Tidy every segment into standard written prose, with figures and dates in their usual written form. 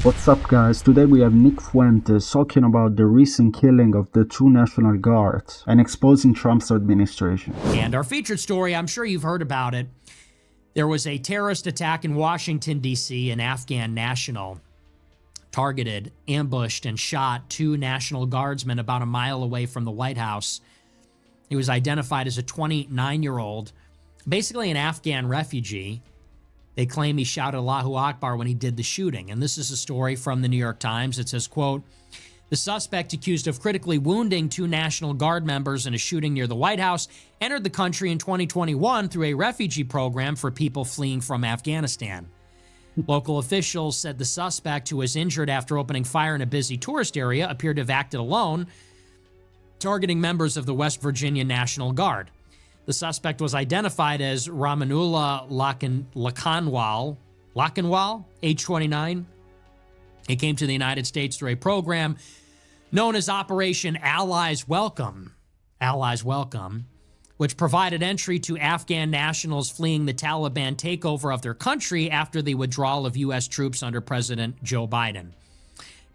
What's up, guys? Today we have Nick Fuentes talking about the recent killing of the two National Guards and exposing Trump's administration. And our featured story, I'm sure you've heard about it. There was a terrorist attack in Washington, D.C. An Afghan national targeted, ambushed, and shot two National Guardsmen about a mile away from the White House. He was identified as a 29-year-old, basically an Afghan refugee. They claim he shouted Allahu Akbar when he did the shooting. And this is a story from the New York Times. It says, quote, "The suspect accused of critically wounding two National Guard members in a shooting near the White House entered the country in 2021 through a refugee program for people fleeing from Afghanistan. Local officials said the suspect, who was injured after opening fire in a busy tourist area, appeared to have acted alone, targeting members of the West Virginia National Guard. The suspect was identified as Ramanullah Lakanwal, age 29. He came to the United States through a program known as Operation Allies Welcome, which provided entry to Afghan nationals fleeing the Taliban takeover of their country after the withdrawal of U.S. troops under President Joe Biden.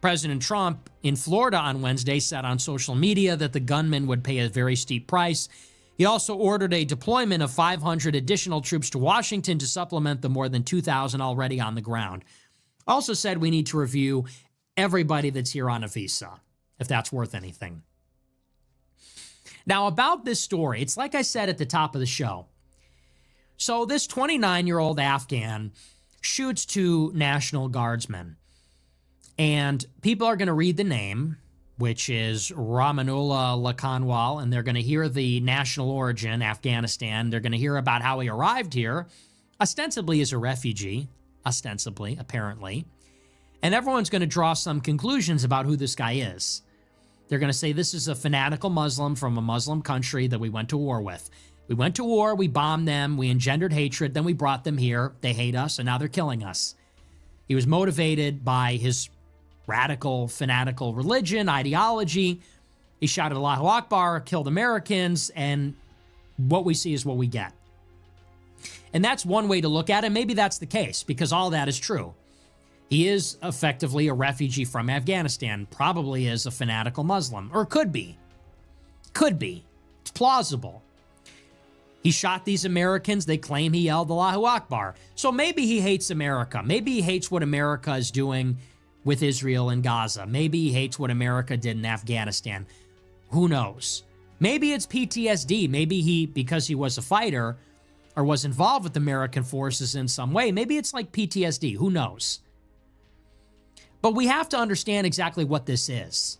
President Trump in Florida on Wednesday said on social media that the gunman would pay a very steep price. He also ordered a deployment of 500 additional troops to Washington to supplement the more than 2,000 already on the ground. Also said we need to review everybody that's here on a visa, if that's worth anything. Now, about this story, it's like I said at the top of the show. So this 29-year-old Afghan shoots two National Guardsmen. And people are going to read the name, which is Ramanullah Lakanwal, and they're going to hear the national origin, Afghanistan. They're going to hear about how he arrived here, ostensibly as a refugee, apparently. And everyone's going to draw some conclusions about who this guy is. They're going to say this is a fanatical Muslim from a Muslim country that we went to war with. We went to war, we bombed them, we engendered hatred, then we brought them here. They hate us, and now they're killing us. He was motivated by his radical, fanatical religion, ideology. He shouted Allahu Akbar, killed Americans, and what we see is what we get. And that's one way to look at it. Maybe that's the case, because all that is true. He is effectively a refugee from Afghanistan, probably is a fanatical Muslim, or could be. Could be. It's plausible. He shot these Americans. They claim he yelled Allahu Akbar. So maybe he hates America. Maybe he hates what America is doing with Israel and Gaza. Maybe he hates what America did in Afghanistan. Who knows? Maybe it's PTSD. Maybe he, because he was a fighter or was involved with American forces in some way, maybe it's like PTSD. Who knows? But we have to understand exactly what this is.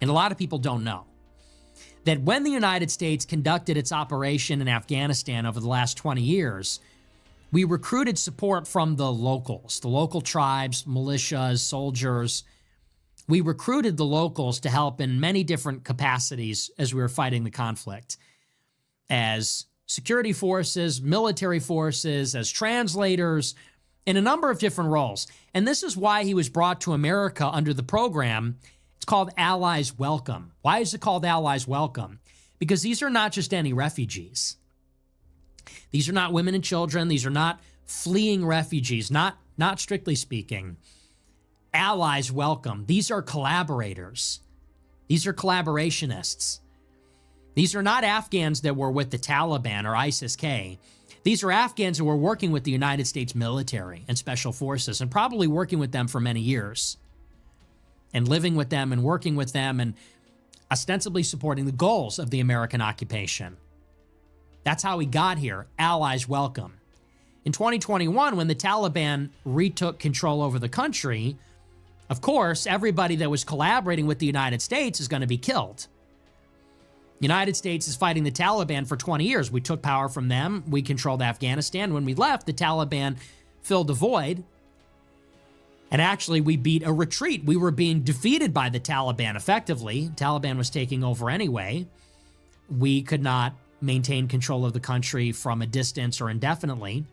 And a lot of people don't know that when the United States conducted its operation in Afghanistan over the last 20 years, we recruited support from the locals, the local tribes, militias, soldiers. We recruited the locals to help in many different capacities as we were fighting the conflict, as security forces, military forces, as translators, in a number of different roles. And this is why he was brought to America under the program. It's called Allies Welcome. Why is it called Allies Welcome? Because these are not just any refugees. These are not women and children. These are not fleeing refugees, not strictly speaking. Allies welcome. These are collaborators. These are collaborationists. These are not Afghans that were with the Taliban or ISIS-K. These are Afghans who were working with the United States military and special forces and probably working with them for many years and living with them and working with them and ostensibly supporting the goals of the American occupation. That's how we got here. Allies welcome. In 2021, when the Taliban retook control over the country, of course, everybody that was collaborating with the United States is going to be killed. The United States is fighting the Taliban for 20 years. We took power from them. We controlled Afghanistan. When we left, the Taliban filled the void. And actually, we beat a retreat. We were being defeated by the Taliban effectively. Taliban was taking over anyway. We could not maintain control of the country from a distance or indefinitely.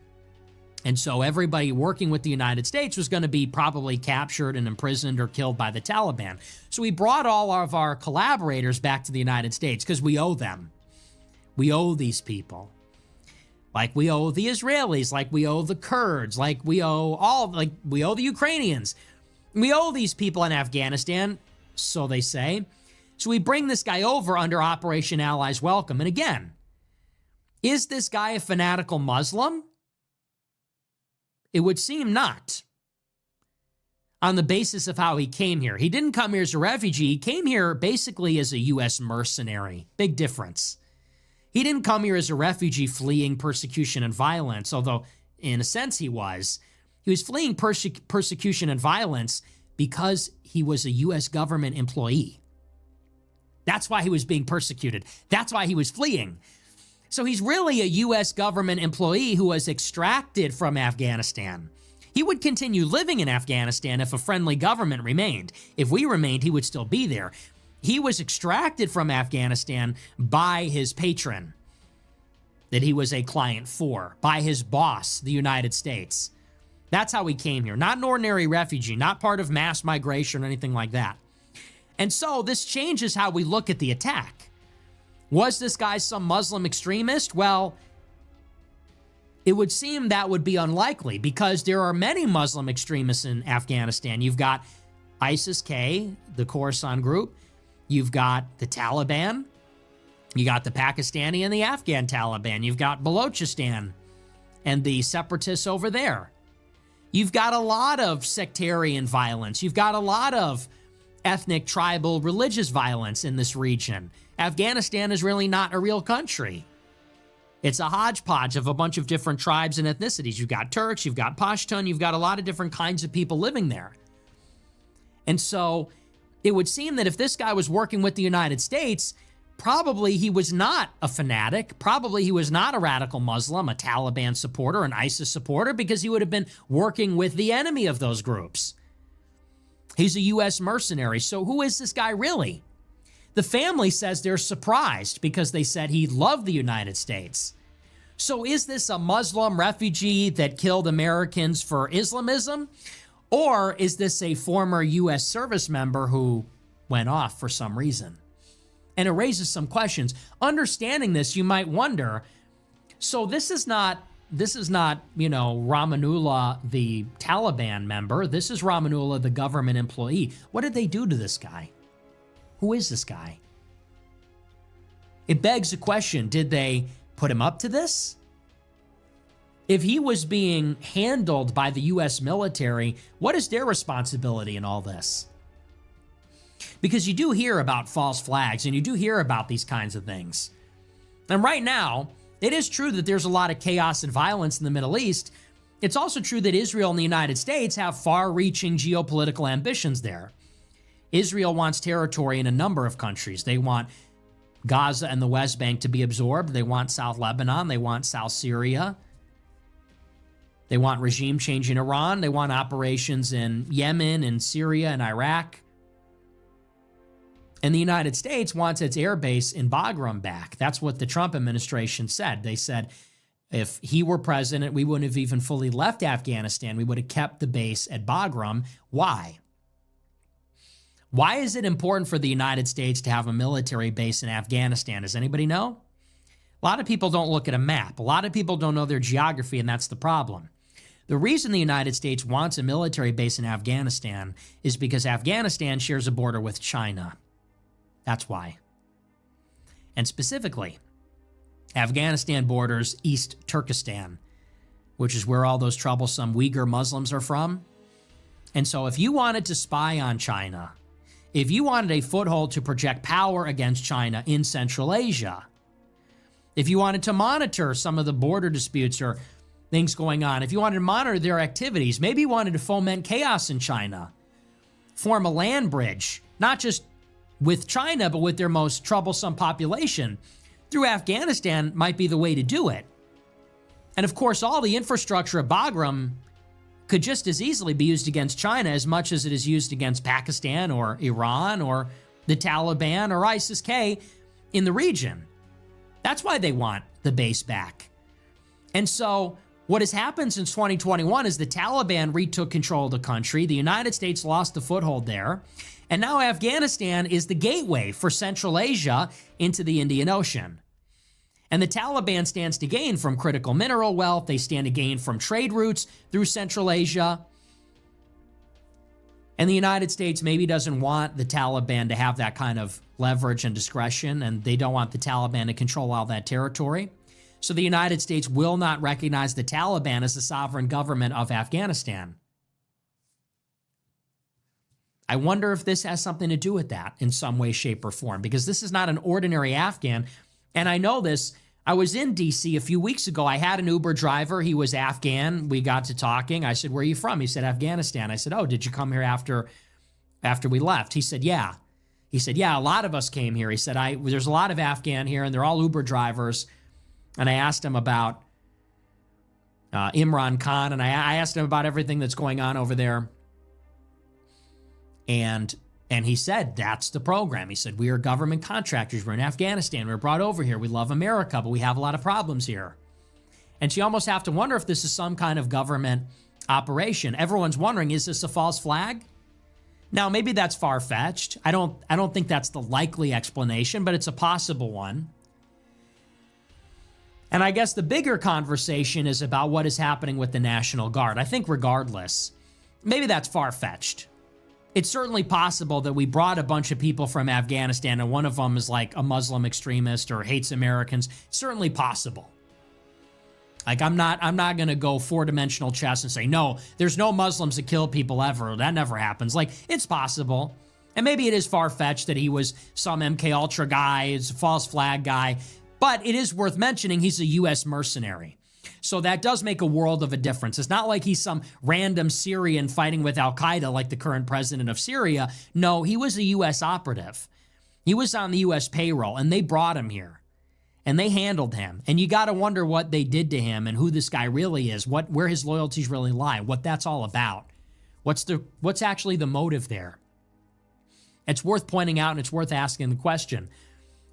And so everybody working with the United States was going to be probably captured and imprisoned or killed by the Taliban. So we brought all of our collaborators back to the United States because we owe them. We owe these people. Like we owe the Israelis, like we owe the Kurds, like we owe the Ukrainians. We owe these people in Afghanistan, so they say. So we bring this guy over under Operation Allies Welcome. And again, is this guy a fanatical Muslim? It would seem not. On the basis of how he came here. He didn't come here as a refugee. He came here basically as a U.S. mercenary. Big difference. He didn't come here as a refugee fleeing persecution and violence, although in a sense he was. He was fleeing persecution and violence because he was a U.S. government employee. That's why he was being persecuted. That's why he was fleeing. So he's really a U.S. government employee who was extracted from Afghanistan. He would continue living in Afghanistan if a friendly government remained. If we remained, he would still be there. He was extracted from Afghanistan by his patron that he was a client for, by his boss, the United States. That's how he came here. Not an ordinary refugee, not part of mass migration or anything like that. And so this changes how we look at the attack. Was this guy some Muslim extremist? Well, it would seem that would be unlikely because there are many Muslim extremists in Afghanistan. You've got ISIS-K, the Khorasan group. You've got the Taliban. You got the Pakistani and the Afghan Taliban. You've got Balochistan and the separatists over there. You've got a lot of sectarian violence. You've got a lot of ethnic, tribal, religious violence in this region. Afghanistan is really not a real country. It's a hodgepodge of a bunch of different tribes and ethnicities. You've got Turks, you've got Pashtun, you've got a lot of different kinds of people living there. And so it would seem that if this guy was working with the United States, probably he was not a fanatic. Probably he was not a radical Muslim, a Taliban supporter, an ISIS supporter, because he would have been working with the enemy of those groups. He's a U.S. mercenary. So who is this guy really? The family says they're surprised because they said he loved the United States. So is this a Muslim refugee that killed Americans for Islamism? Or is this a former U.S. service member who went off for some reason? And it raises some questions. Understanding this, you might wonder, so this is not, Ramanullah, the Taliban member. This is Ramanullah, the government employee. What did they do to this guy? Who is this guy? It begs the question, did they put him up to this? If he was being handled by the U.S. military, what is their responsibility in all this? Because you do hear about false flags and you do hear about these kinds of things. And right now, it is true that there's a lot of chaos and violence in the Middle East. It's also true that Israel and the United States have far-reaching geopolitical ambitions there. Israel wants territory in a number of countries. They want Gaza and the West Bank to be absorbed. They want South Lebanon. They want South Syria. They want regime change in Iran. They want operations in Yemen and Syria and Iraq. And the United States wants its air base in Bagram back. That's what the Trump administration said. They said if he were president, we wouldn't have even fully left Afghanistan. We would have kept the base at Bagram. Why? Why is it important for the United States to have a military base in Afghanistan? Does anybody know? A lot of people don't look at a map. A lot of people don't know their geography, and that's the problem. The reason the United States wants a military base in Afghanistan is because Afghanistan shares a border with China. That's why. And specifically, Afghanistan borders East Turkestan, which is where all those troublesome Uyghur Muslims are from. And so if you wanted to spy on China, if you wanted a foothold to project power against China in Central Asia, if you wanted to monitor some of the border disputes or things going on, if you wanted to monitor their activities, maybe you wanted to foment chaos in China, form a land bridge, not just with China, but with their most troublesome population, through Afghanistan might be the way to do it. And of course, all the infrastructure of Bagram could just as easily be used against China as much as it is used against Pakistan or Iran or the Taliban or ISIS-K in the region. That's why they want the base back. And so what has happened since 2021 is the Taliban retook control of the country. The United States lost the foothold there. And now Afghanistan is the gateway for Central Asia into the Indian Ocean. And the Taliban stands to gain from critical mineral wealth. They stand to gain from trade routes through Central Asia. And the United States maybe doesn't want the Taliban to have that kind of leverage and discretion, and they don't want the Taliban to control all that territory. So the United States will not recognize the Taliban as the sovereign government of Afghanistan. I wonder if this has something to do with that in some way, shape, or form, because this is not an ordinary Afghan. And I know this. I was in D.C. a few weeks ago. I had an Uber driver. He was Afghan. We got to talking. I said, "Where are you from?" He said, "Afghanistan." I said, "Oh, did you come here after we left?" He said, "Yeah." He said, "Yeah, a lot of us came here." He said, "There's a lot of Afghan here, and they're all Uber drivers." And I asked him about Imran Khan, and I asked him about everything that's going on over there. And he said, that's the program. He said, "We are government contractors. We're in Afghanistan. We're brought over here. We love America, but we have a lot of problems here." And so you almost have to wonder if this is some kind of government operation. Everyone's wondering, is this a false flag? Now, maybe that's far-fetched. I don't think that's the likely explanation, but it's a possible one. And I guess the bigger conversation is about what is happening with the National Guard. I think regardless, maybe that's far-fetched. It's certainly possible that we brought a bunch of people from Afghanistan and one of them is like a Muslim extremist or hates Americans. It's certainly possible. Like, I'm not going to go four-dimensional chess and say, no, there's no Muslims that kill people ever. That never happens. Like, it's possible. And maybe it is far-fetched that he was some MK Ultra guy, is a false flag guy. But it is worth mentioning he's a U.S. mercenary. So that does make a world of a difference. It's not like he's some random Syrian fighting with Al-Qaeda like the current president of Syria. No, he was a U.S. operative. He was on the U.S. payroll, and they brought him here. And they handled him. And you got to wonder what they did to him and who this guy really is, where his loyalties really lie, what that's all about. What's actually the motive there? It's worth pointing out, and it's worth asking the question.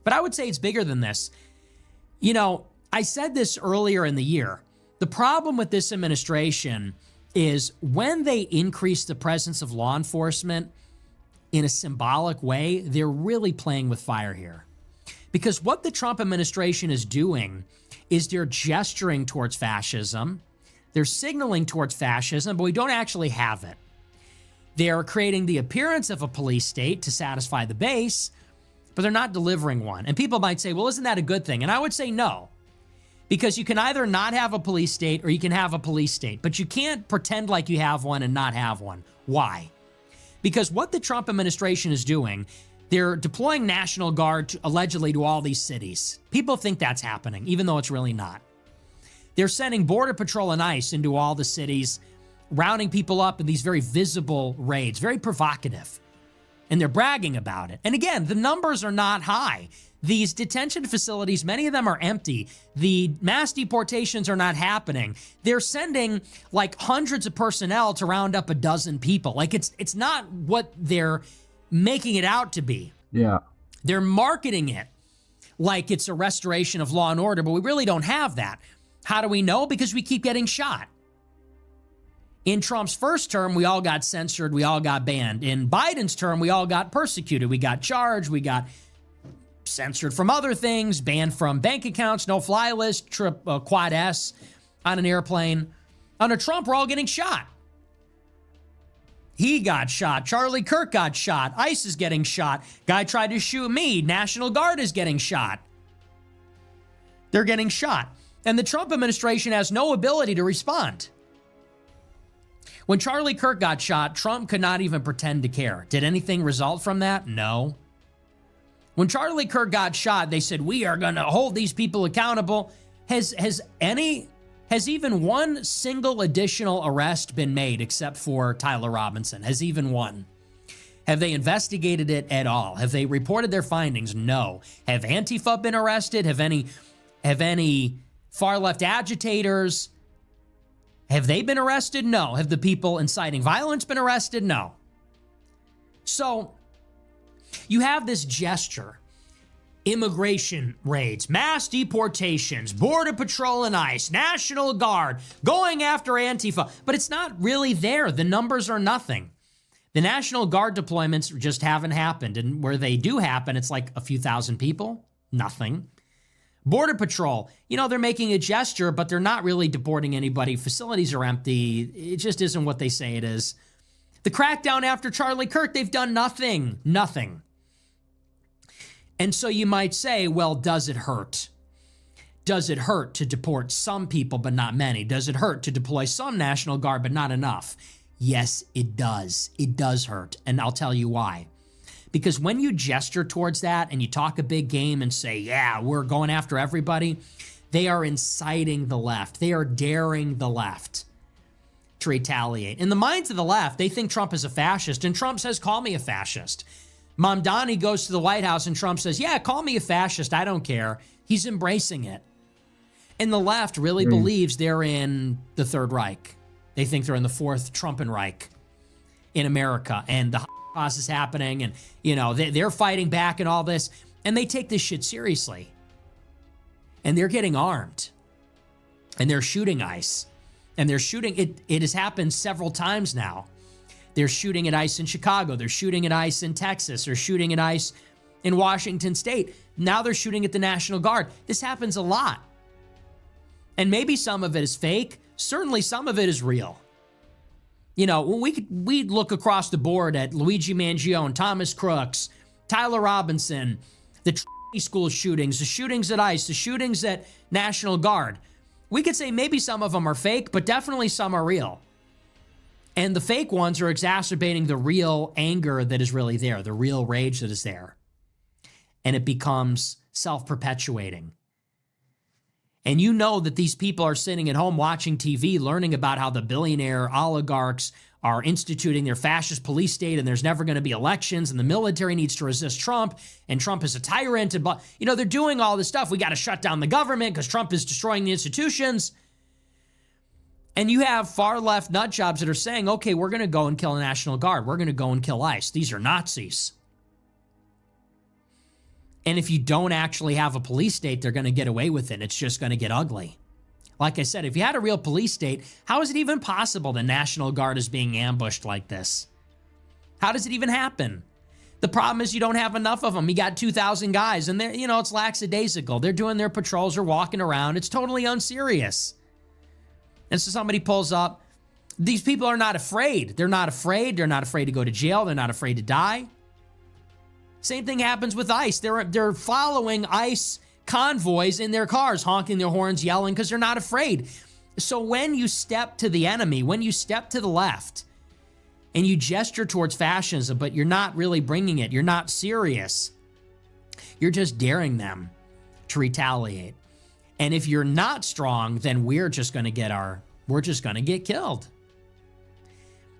But I would say it's bigger than this. You know, I said this earlier in the year. The problem with this administration is when they increase the presence of law enforcement in a symbolic way, they're really playing with fire here. Because what the Trump administration is doing is they're gesturing towards fascism. They're signaling towards fascism, but we don't actually have it. They're creating the appearance of a police state to satisfy the base, but they're not delivering one. And people might say, well, isn't that a good thing? And I would say no. Because you can either not have a police state or you can have a police state, but you can't pretend like you have one and not have one. Why? Because what the Trump administration is doing, they're deploying National Guard allegedly to all these cities. People think that's happening, even though it's really not. They're sending Border Patrol and ICE into all the cities, rounding people up in these very visible raids, very provocative. And they're bragging about it. And again, the numbers are not high. These detention facilities, many of them are empty. The mass deportations are not happening. They're sending like hundreds of personnel to round up a dozen people. Like it's not what they're making it out to be. Yeah. They're marketing it like it's a restoration of law and order, but we really don't have that. How do we know? Because we keep getting shot. In Trump's first term, we all got censored, we all got banned. In Biden's term, we all got persecuted. We got charged, we got censored from other things, banned from bank accounts, no-fly list, Quad S on an airplane. Under Trump, we're all getting shot. He got shot. Charlie Kirk got shot. ICE is getting shot. Guy tried to shoot me. National Guard is getting shot. They're getting shot. And the Trump administration has no ability to respond. When Charlie Kirk got shot, Trump could not even pretend to care. Did anything result from that? No. When Charlie Kirk got shot, they said, we are going to hold these people accountable. Has even one single additional arrest been made except for Tyler Robinson? Has even one? Have they investigated it at all? Have they reported their findings? No. Have Antifa been arrested? Have any far-left agitators, have they been arrested? No. Have the people inciting violence been arrested? No. So you have this gesture, immigration raids, mass deportations, Border Patrol and ICE, National Guard, going after Antifa, but it's not really there. The numbers are nothing. The National Guard deployments just haven't happened, and where they do happen, it's like a few thousand people, nothing. Border Patrol, they're making a gesture, but they're not really deporting anybody. Facilities are empty. It just isn't what they say it is. The crackdown after Charlie Kirk, they've done nothing. Nothing. And so you might say, well, does it hurt? Does it hurt to deport some people but not many? Does it hurt to deploy some National Guard but not enough? Yes, it does. It does hurt. And I'll tell you why. Because when you gesture towards that and you talk a big game and say, yeah, we're going after everybody, they are inciting the left. They are daring the left to retaliate. In the minds of the left, they think Trump is a fascist, and Trump says, call me a fascist. Mamdani goes to the White House and Trump says, yeah, call me a fascist. I don't care. He's embracing it. And the left really believes they're in the Third Reich. They think they're in the Fourth Trumpenreich in America, and the Holocaust is happening, and they're fighting back and all this, and they take this shit seriously. And they're getting armed, and they're shooting ICE, and they're shooting it. It has happened several times now. They're shooting at ICE in Chicago. They're shooting at ICE in Texas. They're shooting at ICE in Washington State. Now they're shooting at the National Guard. This happens a lot. And maybe some of it is fake. Certainly some of it is real. When we look across the board at Luigi Mangione, Thomas Crooks, Tyler Robinson, the school shootings, the shootings at ICE, the shootings at National Guard, we could say maybe some of them are fake, but definitely some are real. And the fake ones are exacerbating the real anger that is really there, the real rage that is there. And it becomes self-perpetuating. And you know that these people are sitting at home watching TV, learning about how the billionaire oligarchs are instituting their fascist police state, and there's never going to be elections, and the military needs to resist Trump, and Trump is a tyrant, and they're doing all this stuff. We got to shut down the government because Trump is destroying the institutions. And you have far left nut jobs that are saying, okay, we're going to go and kill the National Guard. We're going to go and kill ICE. These are Nazis. And if you don't actually have a police state, they're going to get away with it. It's just going to get ugly. Like I said, if you had a real police state, how is it even possible the National Guard is being ambushed like this? How does it even happen? The problem is you don't have enough of them. You got 2,000 guys, and they're, it's lackadaisical. They're doing their patrols or walking around. It's totally unserious. And so somebody pulls up. These people are not afraid. They're not afraid. They're not afraid to go to jail. They're not afraid to die. Same thing happens with ICE. They're following ICE convoys in their cars, honking their horns, yelling, because they're not afraid. So when you step to the enemy, when you step to the left, and you gesture towards fascism, but you're not really bringing it, you're not serious, you're just daring them to retaliate. And if you're not strong, then we're just going to get killed.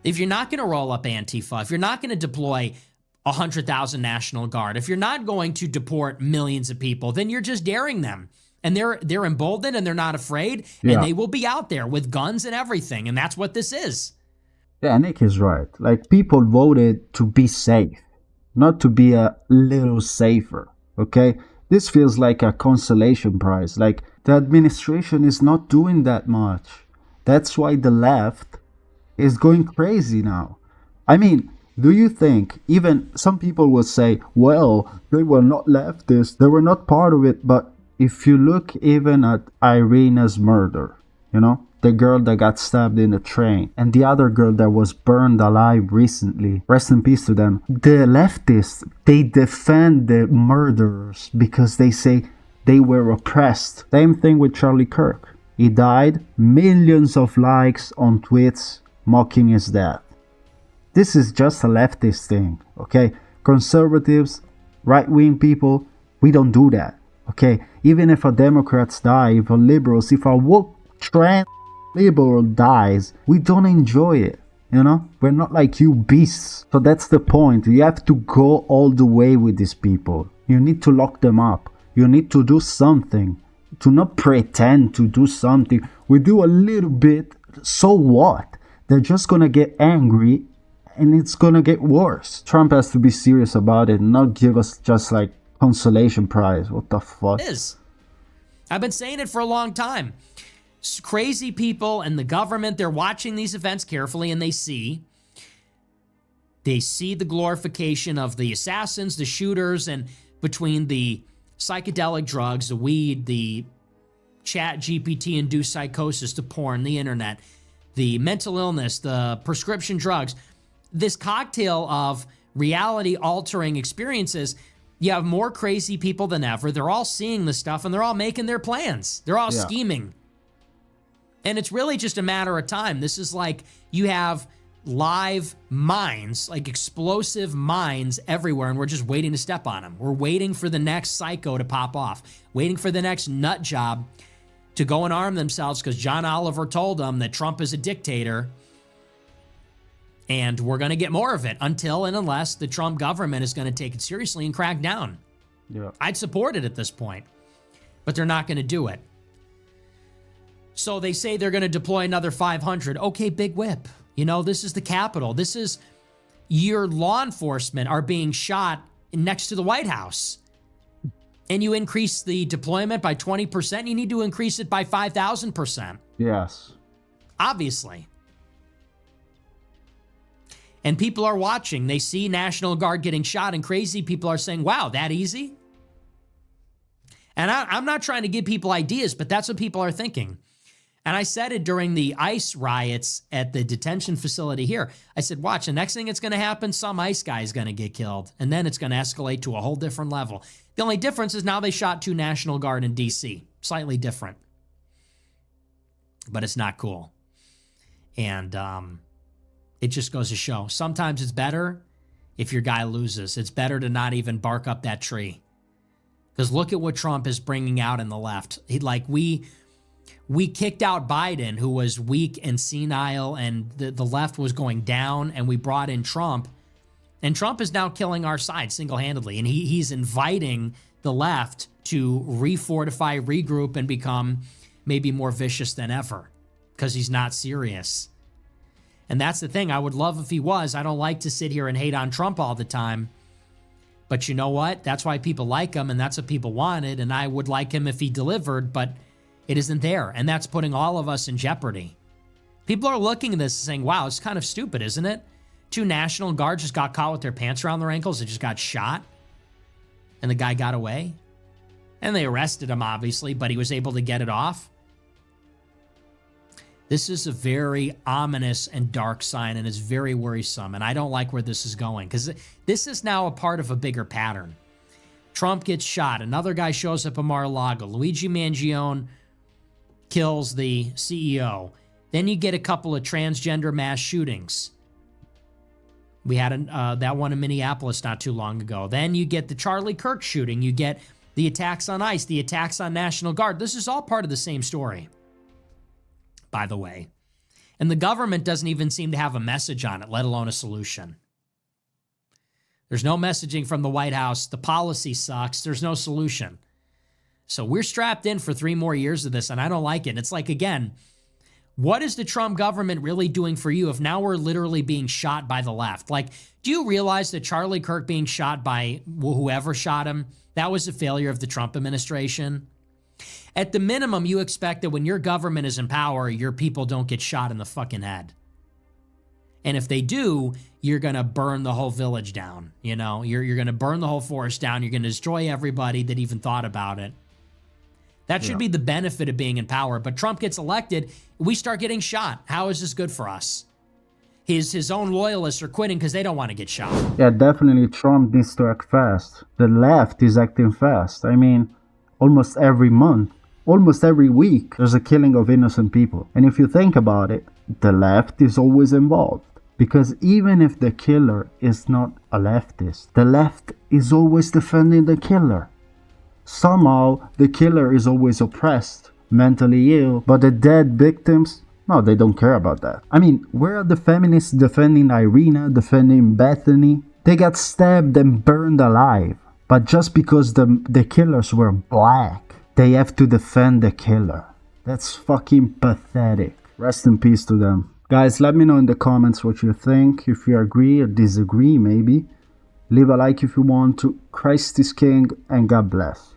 If you're not going to roll up Antifa, if you're not going to deploy 100,000 National Guard, if you're not going to deport millions of people, then you're just daring them. And they're emboldened and they're not afraid, and they will be out there with guns and everything. And that's what this is. Yeah, Nick is right. Like, people voted to be safe, not to be a little safer, okay? This feels like a consolation prize. Like, the administration is not doing that much. That's why the left is going crazy now. I mean, do you think, even some people will say, well, they were not leftists, they were not part of it, but if you look even at Irina's murder, the girl that got stabbed in the train, and the other girl that was burned alive recently, rest in peace to them, the leftists, they defend the murderers because they say they were oppressed. Same thing with Charlie Kirk. He died, millions of likes on tweets mocking his death. This is just a leftist thing, okay? Conservatives, right-wing people, we don't do that, okay? Even if a Democrats die, if a liberals, if a woke trans liberal dies, we don't enjoy it, We're not like you beasts. So that's the point. You have to go all the way with these people. You need to lock them up. You need to do something. To not pretend to do something. We do a little bit, so what? They're just gonna get angry, and it's gonna get worse. Trump has to be serious about it and not give us just like consolation prize. What the fuck? It is. I've been saying it for a long time. Crazy people and the government, they're watching these events carefully, and they see the glorification of the assassins, the shooters, and between the psychedelic drugs, the weed, the chat GPT-induced psychosis, the porn, the internet, the mental illness, the prescription drugs, this cocktail of reality altering experiences, you have more crazy people than ever. They're all seeing the stuff and they're all making their plans. They're all scheming. And it's really just a matter of time. This is like you have live mines, like explosive mines everywhere, and we're just waiting to step on them. We're waiting for the next psycho to pop off, waiting for the next nut job to go and arm themselves because John Oliver told them that Trump is a dictator. And we're going to get more of it until and unless the Trump government is going to take it seriously and crack down. Yeah. I'd support it at this point, but they're not going to do it. So they say they're going to deploy another 500. Okay, big whip. You know, this is the Capitol. This is your law enforcement are being shot next to the White House. And you increase the deployment by 20%, you need to increase it by 5,000%. Yes. Obviously. And people are watching. They see National Guard getting shot, and crazy people are saying, wow, that easy? And I'm not trying to give people ideas, but that's what people are thinking. And I said it during the ICE riots at the detention facility here. I said, watch, the next thing that's going to happen, some ICE guy is going to get killed. And then it's going to escalate to a whole different level. The only difference is now they shot 2 National Guard in D.C. Slightly different. But it's not cool. And it just goes to show. Sometimes it's better if your guy loses. It's better to not even bark up that tree. Because look at what Trump is bringing out in the left. We kicked out Biden, who was weak and senile, and the left was going down, and we brought in Trump. And Trump is now killing our side single-handedly, and he's inviting the left to refortify, regroup, and become maybe more vicious than ever because he's not serious. And that's the thing. I would love if he was. I don't like to sit here and hate on Trump all the time. But you know what? That's why people like him, and that's what people wanted, and I would like him if he delivered, but it isn't there, and that's putting all of us in jeopardy. People are looking at this and saying, wow, it's kind of stupid, isn't it? 2 National Guards just got caught with their pants around their ankles. They just got shot, and the guy got away. And they arrested him, obviously, but he was able to get it off. This is a very ominous and dark sign, and it's very worrisome, and I don't like where this is going, because this is now a part of a bigger pattern. Trump gets shot. Another guy shows up at Mar-a-Lago. Luigi Mangione kills the CEO. Then you get a couple of transgender mass shootings. We had that one in Minneapolis not too long ago. Then you get the Charlie Kirk shooting. You get the attacks on ICE, the attacks on National Guard. This is all part of the same story, by the way. And the government doesn't even seem to have a message on it, let alone a solution. There's no messaging from the White House. The policy sucks. There's no solution. So we're strapped in for 3 more years of this, and I don't like it. It's like, again, what is the Trump government really doing for you if now we're literally being shot by the left? Like, do you realize that Charlie Kirk being shot by whoever shot him, that was a failure of the Trump administration? At the minimum, you expect that when your government is in power, your people don't get shot in the fucking head. And if they do, you're going to burn the whole village down. You know, you're going to burn the whole forest down. You're going to destroy everybody that even thought about it. That should be the benefit of being in power. But Trump gets elected, we start getting shot. How is this good for us? His own loyalists are quitting because they don't want to get shot. Yeah, definitely Trump needs to act fast. The left is acting fast. I mean, almost every month, almost every week, there's a killing of innocent people. And if you think about it, the left is always involved. Because even if the killer is not a leftist, the left is always defending the killer. Somehow, the killer is always oppressed, mentally ill, but the dead victims, no, they don't care about that. I mean, where are the feminists defending Irina, defending Bethany? They got stabbed and burned alive. But just because the killers were black, they have to defend the killer. That's fucking pathetic. Rest in peace to them. Guys, let me know in the comments what you think, if you agree or disagree maybe. Leave a like if you want to. Christ is King, and God bless.